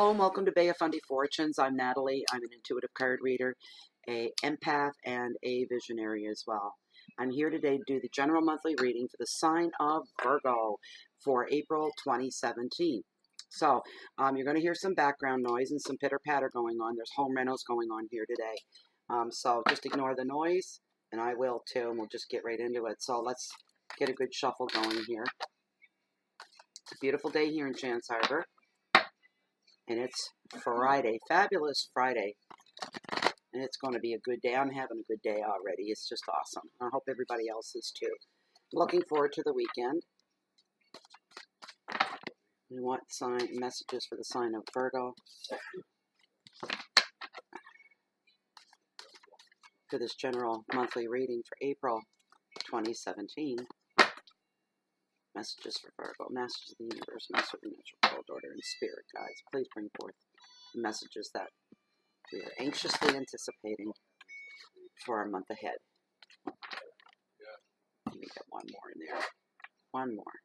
Hello and welcome to Bay of Fundy Fortunes. I'm Natalie. I'm an intuitive card reader, a empath, and a visionary as well. I'm here today to do the general monthly reading for the sign of Virgo for April 2017. So you're going to hear some background noise and some pitter-patter going on. There's home renos going on here today. So just ignore the noise, and I will too, and we'll just get right into it. So let's get a good shuffle going here. It's a beautiful day here in Chance Harbor. And it's Friday, fabulous Friday, and it's going to be a good day. I'm having a good day already. It's just awesome. I hope everybody else is too. Looking forward to the weekend. We want messages for the sign of Virgo for this general monthly reading for April 2017. Messages for Virgo, messages of the universe, master of the natural world order, and spirit guides. Please bring forth the messages that we are anxiously anticipating for our month ahead. Let me get one more in there. One more.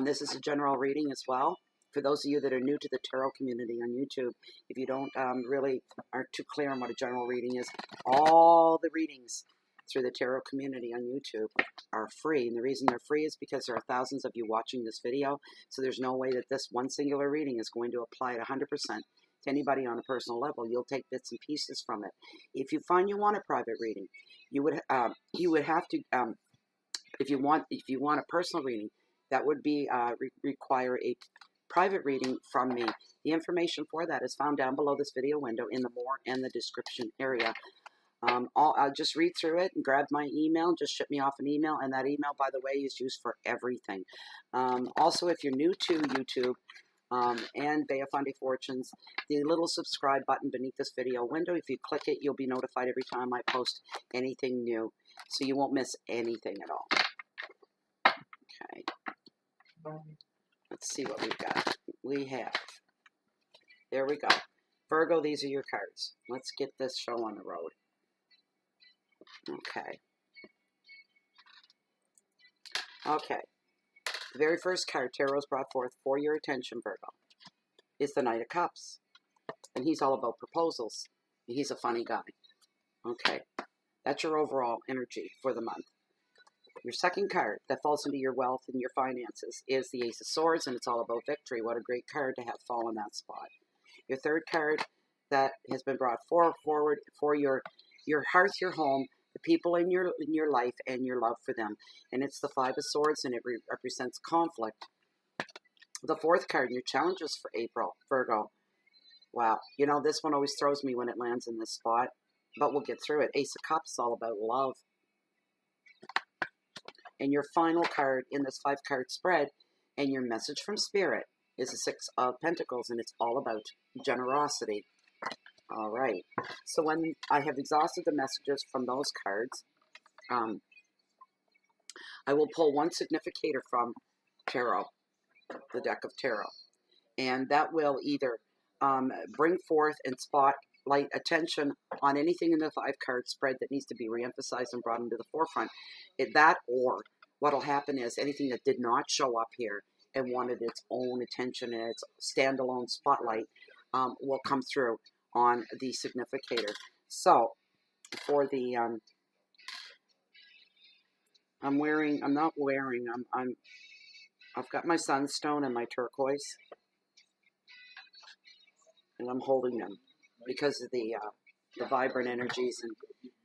This is a general reading as well. For those of you that are new to the tarot community on YouTube, if you don't really aren't too clear on what a general reading is, all the readings through the tarot community on YouTube are free. And the reason they're free is because there are thousands of you watching this video. So there's no way that this one singular reading is going to apply at 100% to anybody on a personal level. You'll take bits and pieces from it. If you find you want a private reading, you would have to, if you want a personal reading, that would be require a private reading from me. The information for that is found down below this video window in the more and the description area. I'll just read through it and grab my email, just ship me off an email, and that email, by the way, is used for everything. Also, if you're new to YouTube and Bay of Fundy Fortunes, the little subscribe button beneath this video window, if you click it, you'll be notified every time I post anything new, so you won't miss anything at all. Okay. Let's see what we've got. We have, there we go. Virgo, these are your cards. Let's get this show on the road. Okay. The very first card Tarot's brought forth for your attention, Virgo, is the Knight of Cups. And he's all about proposals. He's a funny guy. Okay. That's your overall energy for the month. Your second card that falls into your wealth and your finances is the Ace of Swords, and it's all about victory. What a great card to have fall in that spot. Your third card that has been brought forward for your hearth, your home, the people in your life, and your love for them. And it's the Five of Swords, and it represents conflict. The fourth card, your challenges for April, Virgo. Wow. You know, this one always throws me when it lands in this spot, but we'll get through it. Ace of Cups is all about love. And your final card in this 5-card spread, and your message from Spirit, is the Six of Pentacles, and it's all about generosity. All right. So when I have exhausted the messages from those cards, I will pull one significator from Tarot, the deck of Tarot. And that will either bring forth and spotlight attention on anything in the 5-card spread that needs to be reemphasized and brought into the forefront. Or what will happen is anything that did not show up here and wanted its own attention and its standalone spotlight will come through on the significator. So for the I've got my sunstone and my turquoise, and I'm holding them because of the vibrant energies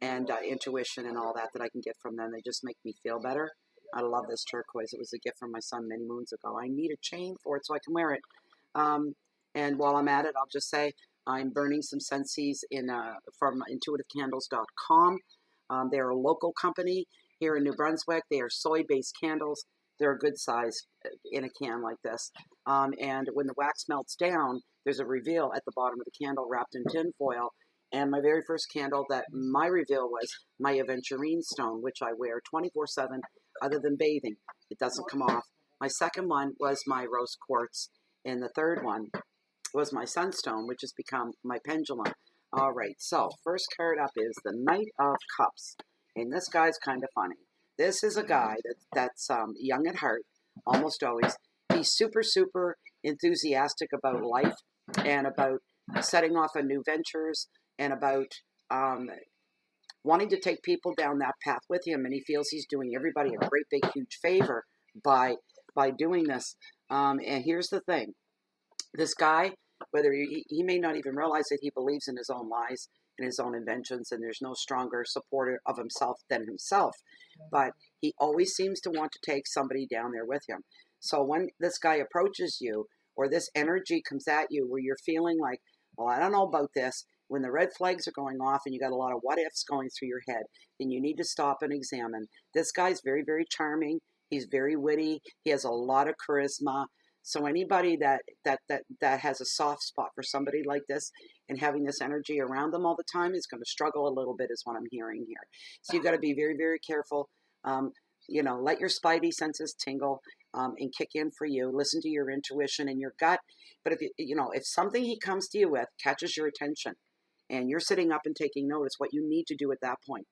and intuition and all that I can get from them. They just make me feel better. I love this turquoise. It was a gift from my son many moons ago. I need a chain for it so I can wear it. And while I'm at it, I'll just say I'm burning some Sensies from intuitivecandles.com. They're a local company here in New Brunswick. They are soy-based candles. They're a good size in a can like this. And when the wax melts down, there's a reveal at the bottom of the candle wrapped in tin foil. And my very first candle, my reveal was my aventurine stone, which I wear 24/7 other than bathing. It doesn't come off. My second one was my rose quartz. And the third one was my sunstone, which has become my pendulum. All right, so first card up is the Knight of Cups. And this guy's kind of funny. This is a guy that's young at heart, almost always. He's super, super enthusiastic about life and about setting off on new ventures, and about wanting to take people down that path with him. And he feels he's doing everybody a great big huge favor by doing this. And here's the thing. This guy, whether he may not even realize that he believes in his own lies and his own inventions, and there's no stronger supporter of himself than himself, but he always seems to want to take somebody down there with him. So when this guy approaches you, or this energy comes at you where you're feeling like, well, I don't know about this, when the red flags are going off and you got a lot of what ifs going through your head, then you need to stop and examine. This guy's very, very charming. He's very witty. He has a lot of charisma. So anybody that has a soft spot for somebody like this and having this energy around them all the time is going to struggle a little bit, is what I'm hearing here. So you've got to be very, very careful. Let your spidey senses tingle and kick in for you. Listen to your intuition and your gut. But if something he comes to you with catches your attention and you're sitting up and taking notice, what you need to do at that point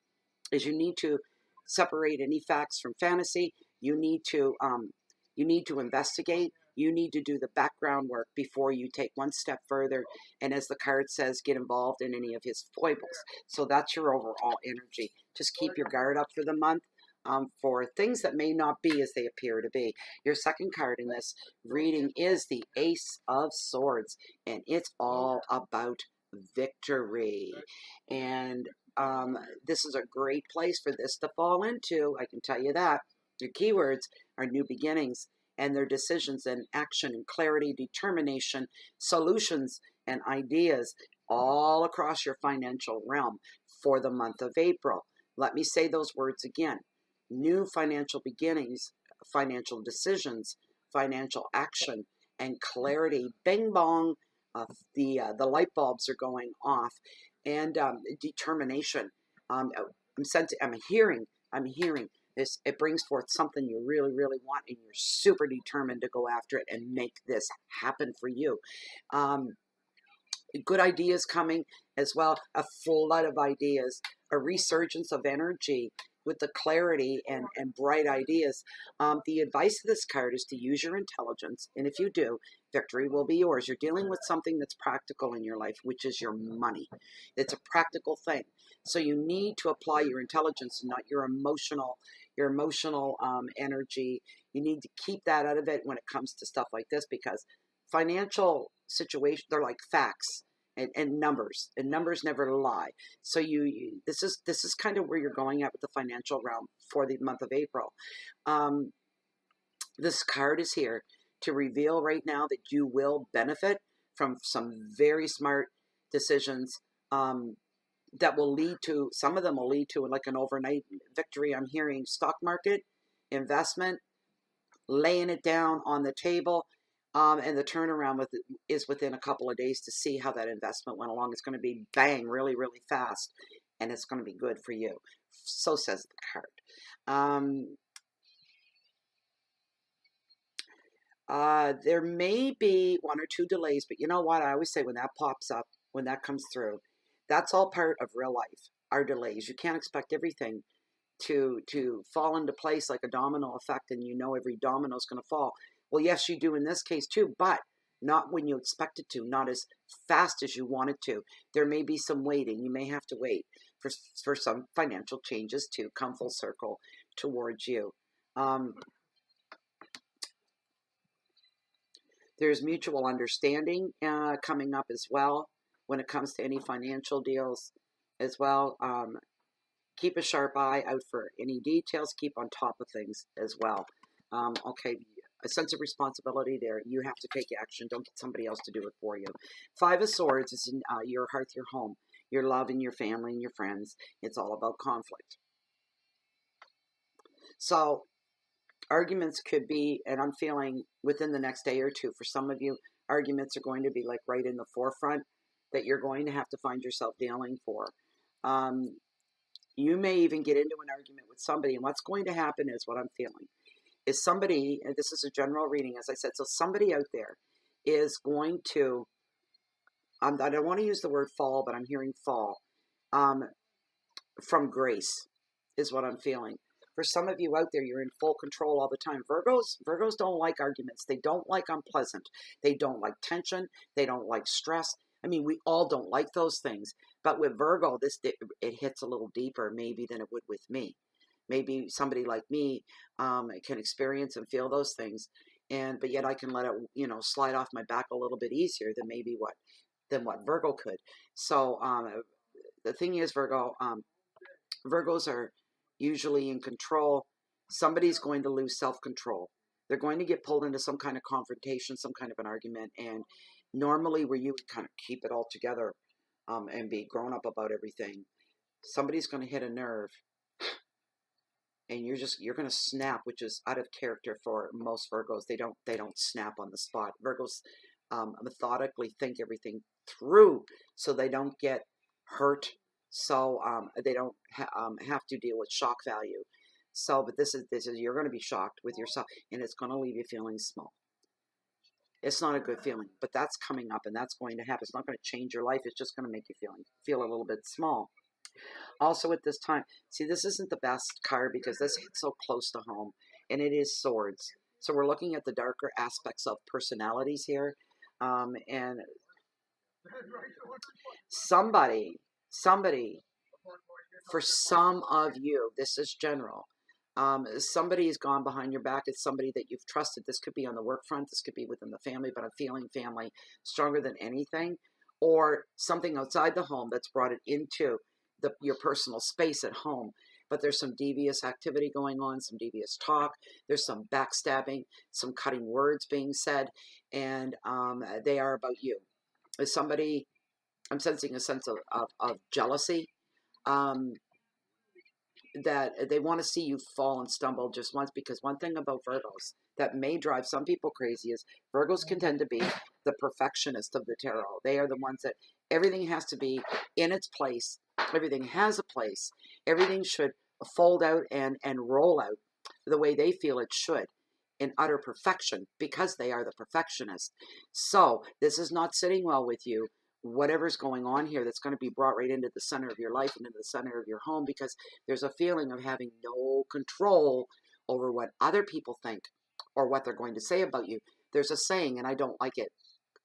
is you need to separate any facts from fantasy. You need to investigate. You need to do the background work before you take one step further. And as the card says, get involved in any of his foibles. So that's your overall energy. Just keep your guard up for the month for things that may not be as they appear to be. Your second card in this reading is the Ace of Swords. And it's all about victory. And this is a great place for this to fall into. I can tell you that. Your keywords are new beginnings, and their decisions and action and clarity, determination, solutions and ideas all across your financial realm for the month of April. Let me say those words again. New financial beginnings, financial decisions, financial action, and clarity. Bing bong, the light bulbs are going off, and determination. I'm hearing this. It brings forth something you really, really want, and you're super determined to go after it and make this happen for you. Good ideas coming as well, a flood of ideas, a resurgence of energy with the clarity and bright ideas. The advice of this card is to use your intelligence, and if you do, victory will be yours. You're dealing with something that's practical in your life, which is your money. It's a practical thing. So you need to apply your intelligence and not your emotional energy. You need to keep that out of it when it comes to stuff like this, because financial situations, they're like facts and numbers, and numbers never lie. So this is kind of where you're going at with the financial realm for the month of April. This card is here to reveal right now that you will benefit from some very smart decisions that will lead to, some of them will lead to like an overnight victory. I'm hearing stock market, investment, laying it down on the table, and the turnaround is within a couple of days to see how that investment went along. It's going to be bang, really, really fast, and it's going to be good for you. So says the card. There may be one or two delays, but you know what? I always say when that pops up, when that comes through, that's all part of real life, our delays. You can't expect everything to fall into place like a domino effect, and every domino is going to fall. Well, yes, you do in this case too, but not when you expect it to, not as fast as you want it to. There may be some waiting. You may have to wait for some financial changes to come full circle towards you. There's mutual understanding coming up as well when it comes to any financial deals as well. Keep a sharp eye out for any details. Keep on top of things as well. Okay, a sense of responsibility there. You have to take action. Don't get somebody else to do it for you. 5 of Swords is in your hearth, your home, your love, and your family and your friends. It's all about conflict. So arguments could be, and I'm feeling within the next day or two, for some of you, arguments are going to be like right in the forefront that you're going to have to find yourself dealing for. You may even get into an argument with somebody, and what's going to happen is, what I'm feeling is somebody, and this is a general reading, as I said, so somebody out there is going to, I don't want to use the word fall, but I'm hearing fall, from grace is what I'm feeling. For some of you out there, you're in full control all the time. Virgos don't like arguments. They don't like unpleasant. They don't like tension. They don't like stress. I mean, we all don't like those things. But with Virgo, it hits a little deeper maybe than it would with me. Maybe somebody like me can experience and feel those things, but yet I can let it, slide off my back a little bit easier than maybe what Virgo could. So the thing is, Virgos are usually in control. Somebody's going to lose self-control. They're going to get pulled into some kind of confrontation, some kind of an argument, and normally where you would kind of keep it all together and be grown up about everything, somebody's going to hit a nerve and you're going to snap, which is out of character for most Virgos. They don't snap on the spot. Virgos methodically think everything through so they don't get hurt, so they don't have to deal with shock value. So, but this is you're going to be shocked with yourself, and it's going to leave you feeling small. It's not a good feeling, but that's coming up, and that's going to happen. It's not going to change your life. It's just going to make you feel a little bit small. Also at this time, see, this isn't the best card because this hits so close to home, and it is swords. So we're looking at the darker aspects of personalities here, and somebody, for some of you, this is general. Somebody has gone behind your back. It's somebody that you've trusted. This could be on the work front. This could be within the family, but I'm feeling family stronger than anything, or something outside the home that's brought it into your personal space at home. But there's some devious activity going on, some devious talk. There's some backstabbing, some cutting words being said, and they are about you. As somebody, I'm sensing a sense of jealousy, that they want to see you fall and stumble just once, because one thing about Virgos that may drive some people crazy is Virgos can tend to be the perfectionist of the tarot. They are the ones that everything has to be in its place. Everything has a place. Everything should fold out and roll out the way they feel it should, in utter perfection, because they are the perfectionist. So this is not sitting well with you. Whatever's going on here, that's going to be brought right into the center of your life and into the center of your home, because there's a feeling of having no control over what other people think or what they're going to say about you. There's a saying, and I don't like it.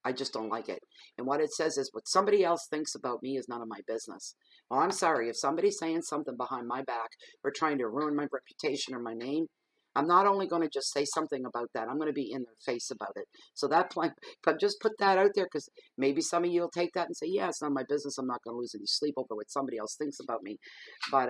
I just don't like it. And what it says is, what somebody else thinks about me is none of my business. Well, I'm sorry. If somebody's saying something behind my back or trying to ruin my reputation or my name, I'm not only going to just say something about that, I'm going to be in their face about it. So that point, but just put that out there, because maybe some of you will take that and say, yeah, it's not my business. I'm not going to lose any sleep over what somebody else thinks about me. But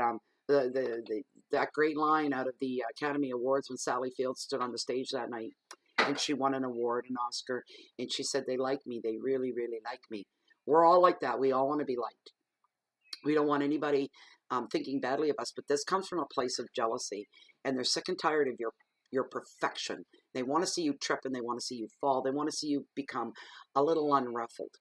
that great line out of the Academy Awards when Sally Field stood on the stage that night, and she won an award, an Oscar, and she said, they like me. They really, really like me. We're all like that. We all want to be liked. We don't want anybody thinking badly of us, but this comes from a place of jealousy, and they're sick and tired of your perfection. They want to see you trip, and they want to see you fall. They want to see you become a little unruffled.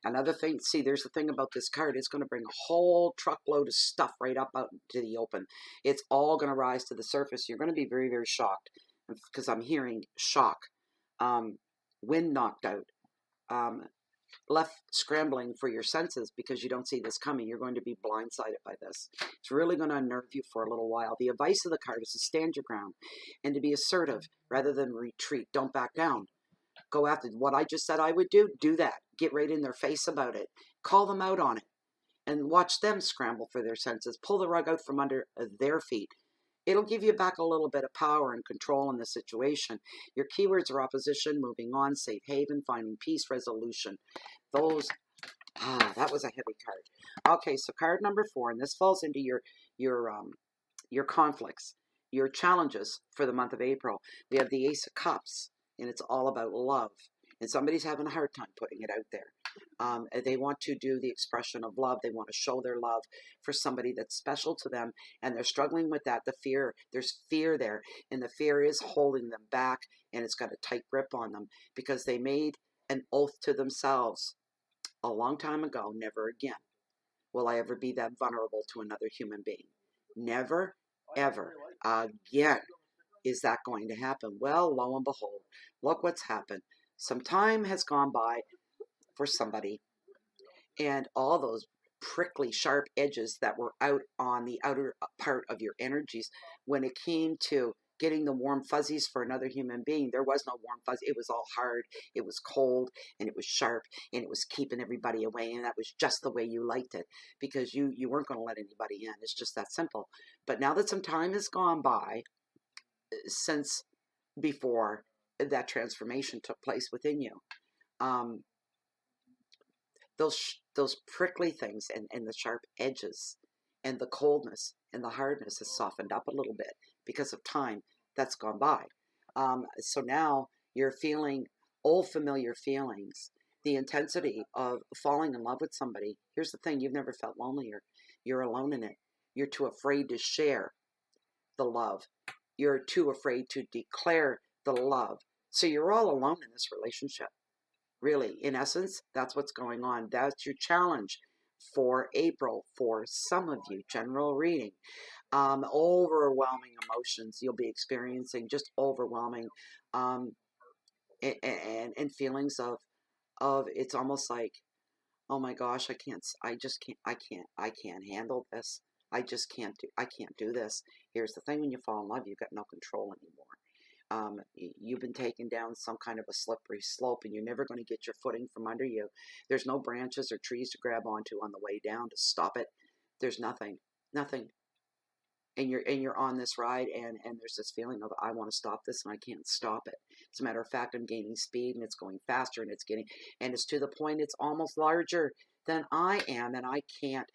Another thing, see, there's the thing about this card. It's going to bring a whole truckload of stuff right up out to the open. It's all going to rise to the surface. You're going to be very, very shocked, because I'm hearing shock. Wind knocked out, left scrambling for your senses because you don't see this coming. You're going to be blindsided by this. It's really going to unnerve you for a little while. The advice of the card is to stand your ground and to be assertive rather than retreat. Don't back down. Go after what I just said I would do. Do that. Get right in their face about it. Call them out on it and watch them scramble for their senses. Pull the rug out from under their feet. It'll give you back a little bit of power and control in the situation. Your keywords are opposition, moving on, safe haven, finding peace, resolution. That was a heavy card. Okay, so card number 4, and this falls into your conflicts, your challenges for the month of April. We have the Ace of Cups, and it's all about love. And somebody's having a hard time putting it out there. They want to do the expression of love. They want to show their love for somebody that's special to them, and they're struggling with that. The fear, there's fear there, and the fear is holding them back, and it's got a tight grip on them because they made an oath to themselves a long time ago. Never again will I ever be that vulnerable to another human being. Never, ever again is that going to happen. Well, lo and behold, look what's happened. Some time has gone by for somebody, and all those prickly, sharp edges that were out on the outer part of your energies. When it came to getting the warm fuzzies for another human being, there was no warm fuzzy. It was all hard, it was cold, and it was sharp, and it was keeping everybody away, and that was just the way you liked it, because you weren't going to let anybody in. It's just that simple. But now that some time has gone by since before that transformation took place within you, um, those prickly things and the sharp edges and the coldness and the hardness has softened up a little bit because of time that's gone by. So now you're feeling old familiar feelings, the intensity of falling in love with somebody. Here's the thing, you've never felt lonelier. You're alone in it. You're too afraid to share the love. You're too afraid to declare the love. So you're all alone in this relationship. Really, in essence, that's what's going on. That's your challenge for April for some of you. General reading. Overwhelming emotions you'll be experiencing, just overwhelming, and feelings of it's almost like, oh my gosh, I can't handle this. I can't do this. Here's the thing, when you fall in love, you've got no control anymore. You've been taken down some kind of a slippery slope, and you're never going to get your footing from under you. There's no branches or trees to grab onto on the way down to stop it. There's nothing, nothing. And you're on this ride, and there's this feeling of, I want to stop this and I can't stop it. As a matter of fact, I'm gaining speed, and it's going faster, and it's to the point it's almost larger than I am, and I can't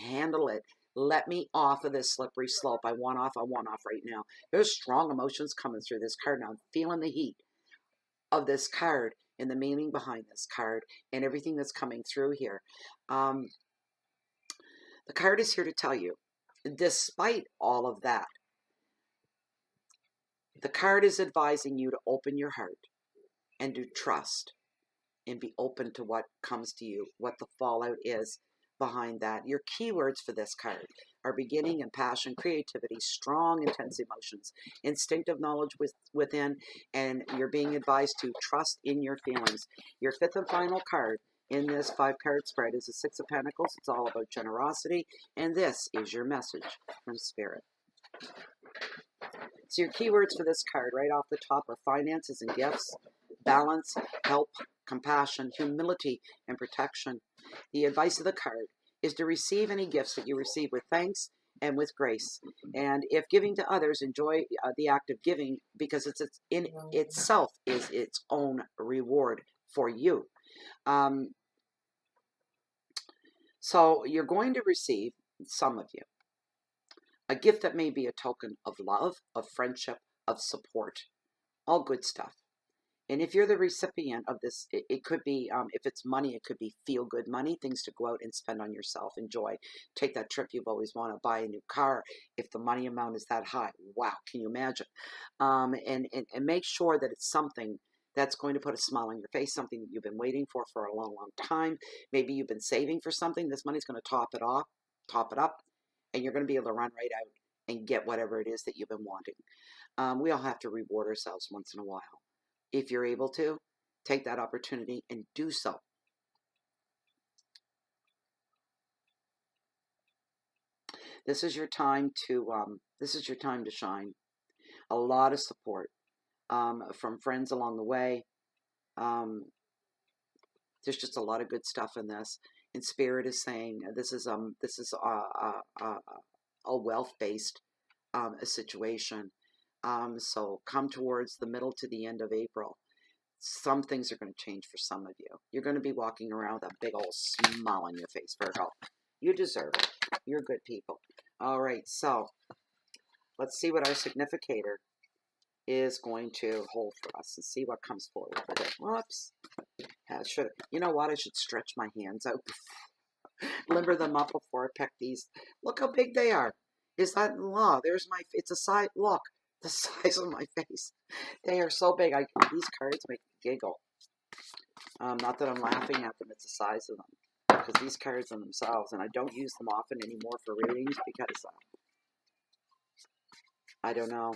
handle it. Let me off of this slippery slope. I want off right now. There's strong emotions coming through this card now. I'm feeling the heat of this card and the meaning behind this card and everything that's coming through here. The card is here to tell you, despite all of that, the card is advising you to open your heart and to trust and be open to what comes to you, what the fallout is behind that. Your keywords for this card are beginning and passion, creativity, strong, intense emotions, instinctive knowledge within, and you're being advised to trust in your feelings. Your fifth and final card in this 5-card spread is the Six of Pentacles. It's all about generosity, and this is your message from Spirit. So your keywords for this card right off the top are finances and gifts, balance, help, compassion, humility, and protection. The advice of the card is to receive any gifts that you receive with thanks and with grace. And if giving to others, enjoy the act of giving, because it's in itself is its own reward for you. So you're going to receive, some of you, a gift that may be a token of love, of friendship, of support, all good stuff. And if you're the recipient of this, it could be, if it's money, it could be feel-good money, things to go out and spend on yourself, enjoy, take that trip you've always wanted, buy a new car, if the money amount is that high. Wow, can you imagine? And make sure that it's something that's going to put a smile on your face, something that you've been waiting for a long, long time. Maybe you've been saving for something. This money's going to top it up, and you're going to be able to run right out and get whatever it is that you've been wanting. We all have to reward ourselves once in a while. If you're able to, take that opportunity and do so. This is your time to shine. A lot of support from friends along the way. There's just a lot of good stuff in this. And Spirit is saying this is a wealth-based situation. So come towards the middle to the end of April. Some things are going to change for some of you. You're going to be walking around with a big old smile on your face, Virgo. You deserve it. You're good people. All right, so let's see what our significator is going to hold for us and see what comes forward with it. Whoops. You know what? I should stretch my hands out. Limber them up before I pick these. Look how big they are. Is that law? There's my, it's a size, look, the size of my face. They are so big. These cards make me giggle. Not that I'm laughing at them, it's the size of them. Because these cards in themselves, and I don't use them often anymore for readings because, I don't know,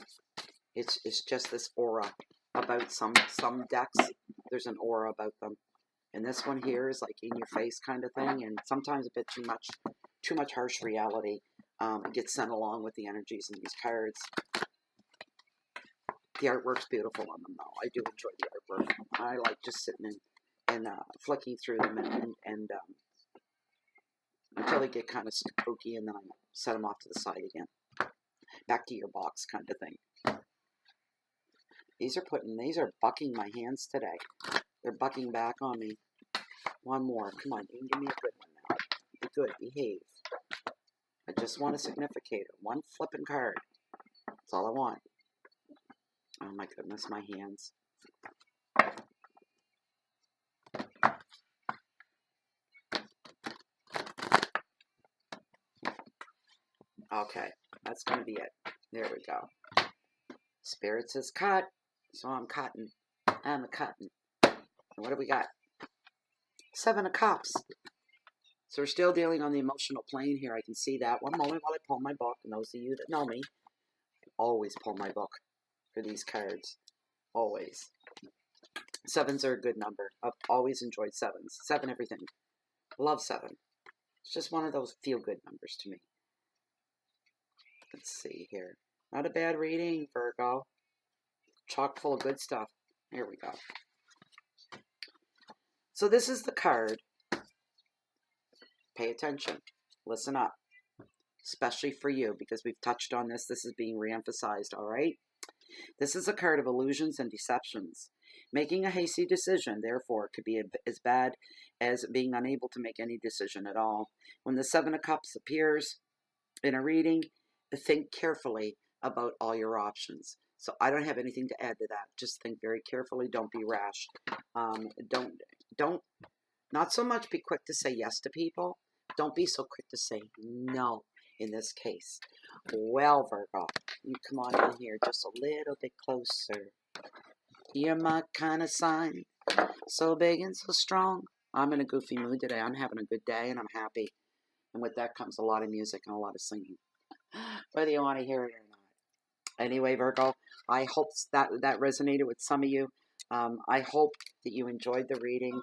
it's just this aura about some decks. There's an aura about them. And this one here is like in your face kind of thing, and sometimes a bit too much harsh reality gets sent along with the energies in these cards. The artwork's beautiful on them, though. I do enjoy the artwork. I like just sitting and flicking through them and until they get kind of spooky, and then I set them off to the side again. Back to your box kind of thing. These are bucking my hands today. They're bucking back on me. One more. Come on, you can give me a good one now. Be good, behave. I just want a significator. One flipping card. That's all I want. Oh my goodness, my hands. Okay, that's going to be it. There we go. Spirit says cut, so I'm cutting. I'm a cutting. And what do we got? 7 of Cups. So we're still dealing on the emotional plane here. I can see that. One moment while I pull my book. And those of you that know me, I always pull my book for these cards. Always. 7s are a good number. I've always enjoyed 7s. 7 everything. Love 7. It's just one of those feel-good numbers to me. Let's see here. Not a bad reading, Virgo. Chock full of good stuff. Here we go. So this is the card. Pay attention. Listen up. Especially for you, because we've touched on this. This is being reemphasized, all right? This is a card of illusions and deceptions. Making a hasty decision, therefore, could be as bad as being unable to make any decision at all. When the 7 of Cups appears in a reading, think carefully about all your options. So I don't have anything to add to that. Just think very carefully. Don't be rash. Not so much be quick to say yes to people. Don't be so quick to say no in this case. Well, Virgo, you come on in here just a little bit closer. You're my kind of sign. So big and so strong. I'm in a goofy mood today. I'm having a good day and I'm happy. And with that comes a lot of music and a lot of singing. Whether you want to hear it or not. Anyway, Virgo, I hope that resonated with some of you. I hope that you enjoyed the reading.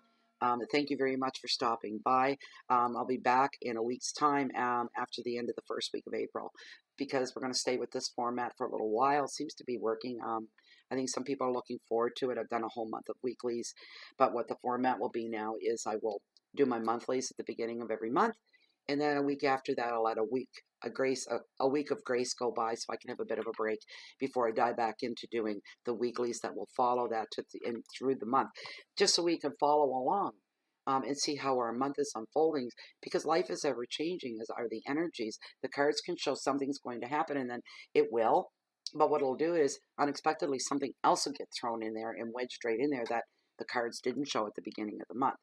Thank you very much for stopping by. I'll be back in a week's time after the end of the first week of April, because we're going to stay with this format for a little while. It seems to be working. I think some people are looking forward to it. I've done a whole month of weeklies, but what the format will be now is I will do my monthlies at the beginning of every month, and then a week after that I'll let a week of grace go by, so I can have a bit of a break before I dive back into doing the weeklies that will follow that through the month, just so we can follow along and see how our month is unfolding, because life is ever changing, as are the energies. The cards can show something's going to happen, and then it will, but what it'll do is unexpectedly something else will get thrown in there and wedged right in there that the cards didn't show at the beginning of the month.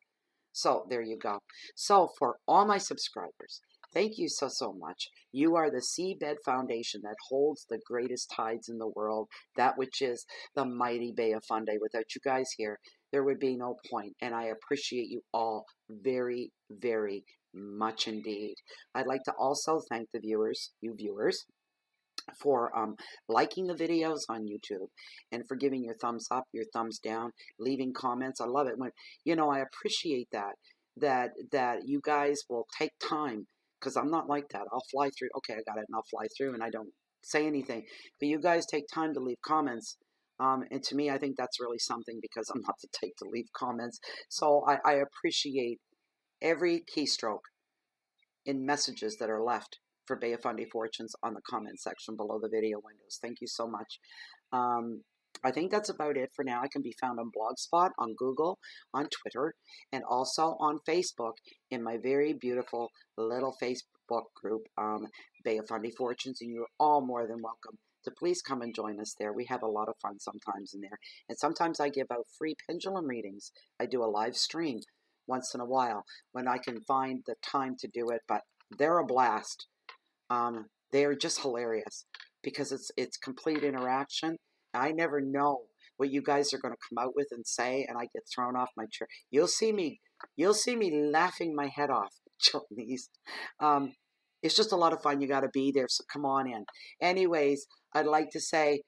So there you go. So for all my subscribers, thank you so much. You are the seabed foundation that holds the greatest tides in the world, that which is the mighty Bay of Fundy. Without you guys here, there would be no point, and I appreciate you all very, very much indeed. I'd like to also thank the viewers, for liking the videos on YouTube and for giving your thumbs up, your thumbs down, leaving comments. I love it when, I appreciate that you guys will take time, because I'm not like that. I'll fly through. Okay, I got it, and I'll fly through, and I don't say anything. But you guys take time to leave comments. And to me, I think that's really something, because I'm not the type to leave comments. So I appreciate every keystroke in messages that are left for Bay of Fundy Fortunes on the comment section below the video windows. Thank you so much. I think that's about it for now. I can be found on Blogspot, on Google, on Twitter, and also on Facebook in my very beautiful little Facebook group, Bay of Fundy Fortunes, and you're all more than welcome to please come and join us there. We have a lot of fun sometimes in there, and sometimes I give out free pendulum readings. I do a live stream once in a while when I can find the time to do it, but they're a blast. They're just hilarious, because it's complete interaction. I never know what you guys are going to come out with and say, and I get thrown off my chair. You'll see me laughing my head off during these. It's just a lot of fun. You got to be there, so come on in. Anyways, I'd like to say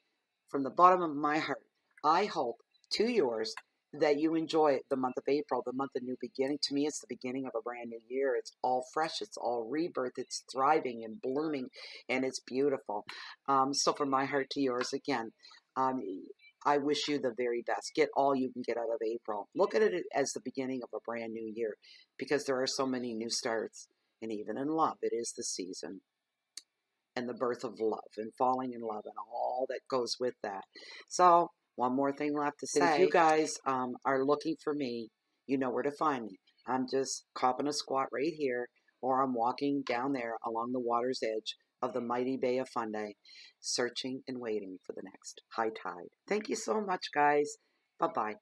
from the bottom of my heart, I hope to yours that you enjoy the month of April, the month of new beginning. To me, it's the beginning of a brand new year. It's all fresh. It's all rebirth. It's thriving and blooming, and it's beautiful. So from my heart to yours again, um, I wish you the very best. Get all you can get out of April. Look at it as the beginning of a brand new year, because there are so many new starts. And even in love, it is the season and the birth of love and falling in love and all that goes with that. So, one more thing left to say. If you guys are looking for me, you know where to find me. I'm just copping a squat right here, or I'm walking down there along the water's edge of the mighty Bay of Fundy, searching and waiting for the next high tide. Thank you so much, guys. Bye-bye.